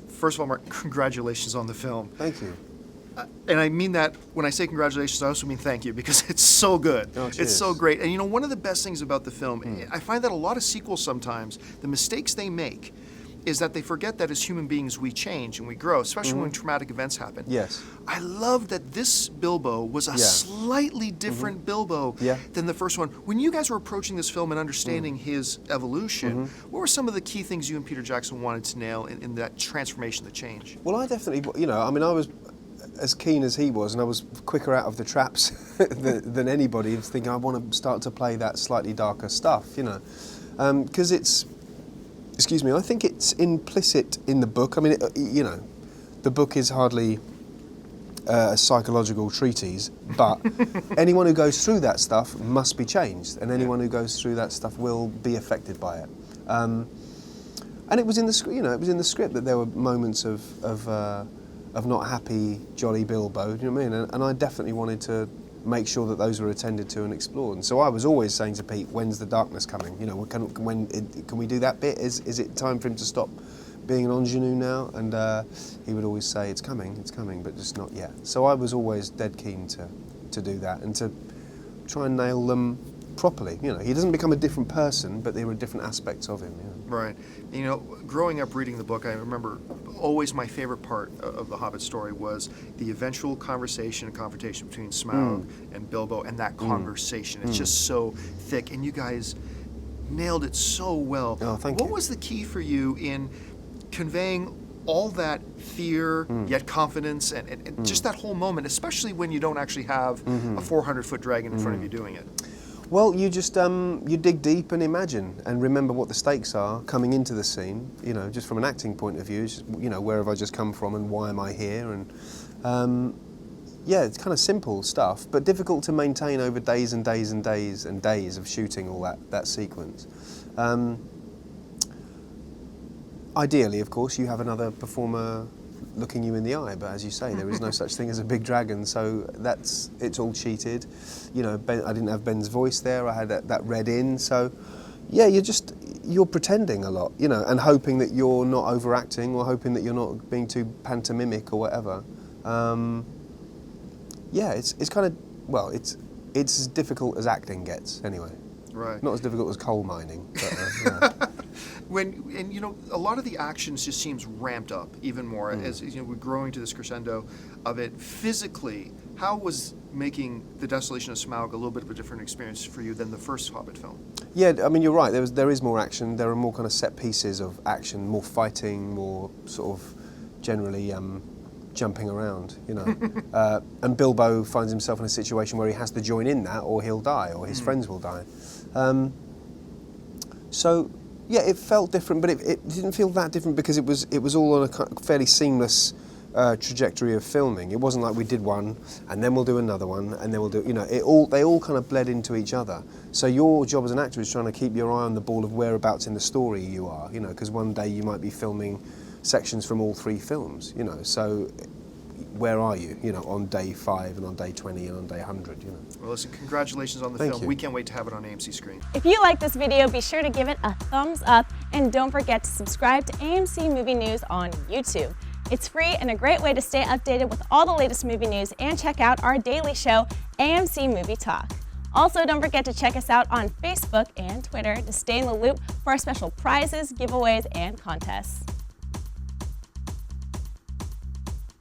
First of all, Mark, congratulations on the film. Thank you. And I mean that when I say congratulations, I also mean thank you, because it's so good. Oh, it's so great. And you know, one of the best things about the film, I find that a lot of sequels sometimes, the mistakes they make is that they forget that as human beings we change and we grow, especially when traumatic events happen. Yes. I love that this Bilbo was a slightly different Bilbo than the first one. When you guys were approaching this film and understanding his evolution, what were some of the key things you and Peter Jackson wanted to nail in that transformation, the change? Well, I definitely, you know, I mean, I was as keen as he was, and I was quicker out of the traps than anybody, thinking I want to start to play that slightly darker stuff, you know, because it's, excuse me, I think it's implicit in the book. I mean, you know, the book is hardly a psychological treatise, but anyone who goes through that stuff must be changed, and anyone who goes through that stuff will be affected by it. And it was in the script, you know, it was in the script that there were moments of not happy, jolly Bilbo. Do you know what I mean? And I definitely wanted to make sure that those were attended to and explored. And so I was always saying to Pete, "When's the darkness coming? You know, can we do that bit? Is it time for him to stop being an ingenue now?" And he would always say, it's coming, but just not yet." So I was always dead keen to do that and to try and nail them properly. You know, he doesn't become a different person, but there were different aspects of him. Yeah. Right. You know, growing up reading the book, I remember always my favorite part of the Hobbit story was the eventual conversation and confrontation between Smaug and Bilbo, and that conversation. It's just so thick, and you guys nailed it so well. Oh, thank you. What was the key for you in conveying all that fear, yet confidence, and just that whole moment, especially when you don't actually have a 400-foot dragon in front of you doing it? Well, you just you dig deep and imagine and remember what the stakes are coming into the scene. You know, just from an acting point of view, just, you know, where have I just come from and why am I here? And yeah, it's kind of simple stuff, but difficult to maintain over days and days and days and days of shooting all that sequence. Ideally, of course, you have another performer looking you in the eye, but as you say, there is no such thing as a big dragon, so it's all cheated. You know, I didn't have Ben's voice there, I had that read in, so yeah, you're pretending a lot, you know, and hoping that you're not overacting or hoping that you're not being too pantomimic or whatever. Yeah, it's kind of, well, it's as difficult as acting gets, anyway. Right. Not as difficult as coal mining, but yeah. And you know, a lot of the actions just seems ramped up even more as you know, we're growing to this crescendo of it. Physically, how was making the Desolation of Smaug a little bit of a different experience for you than the first Hobbit film? Yeah, I mean, you're right. There is more action. There are more kind of set pieces of action, more fighting, more sort of generally jumping around, you know. And Bilbo finds himself in a situation where he has to join in that, or he'll die, or his friends will die. So. Yeah, it felt different, but it didn't feel that different because it was all on a fairly seamless trajectory of filming. It wasn't like we did one and then we'll do another one and then we'll do, you know, they all kind of bled into each other. So your job as an actor is trying to keep your eye on the ball of whereabouts in the story you are, you know, because one day you might be filming sections from all 3 films, you know, so where are you, you know, on day 5 and on day 20 and on day 100, you know. Well, listen, congratulations on the film. We can't wait to have it on AMC screen. If you like this video, be sure to give it a thumbs up and don't forget to subscribe to AMC Movie News on YouTube. It's free and a great way to stay updated with all the latest movie news and check out our daily show, AMC Movie Talk. Also, don't forget to check us out on Facebook and Twitter to stay in the loop for our special prizes, giveaways, and contests.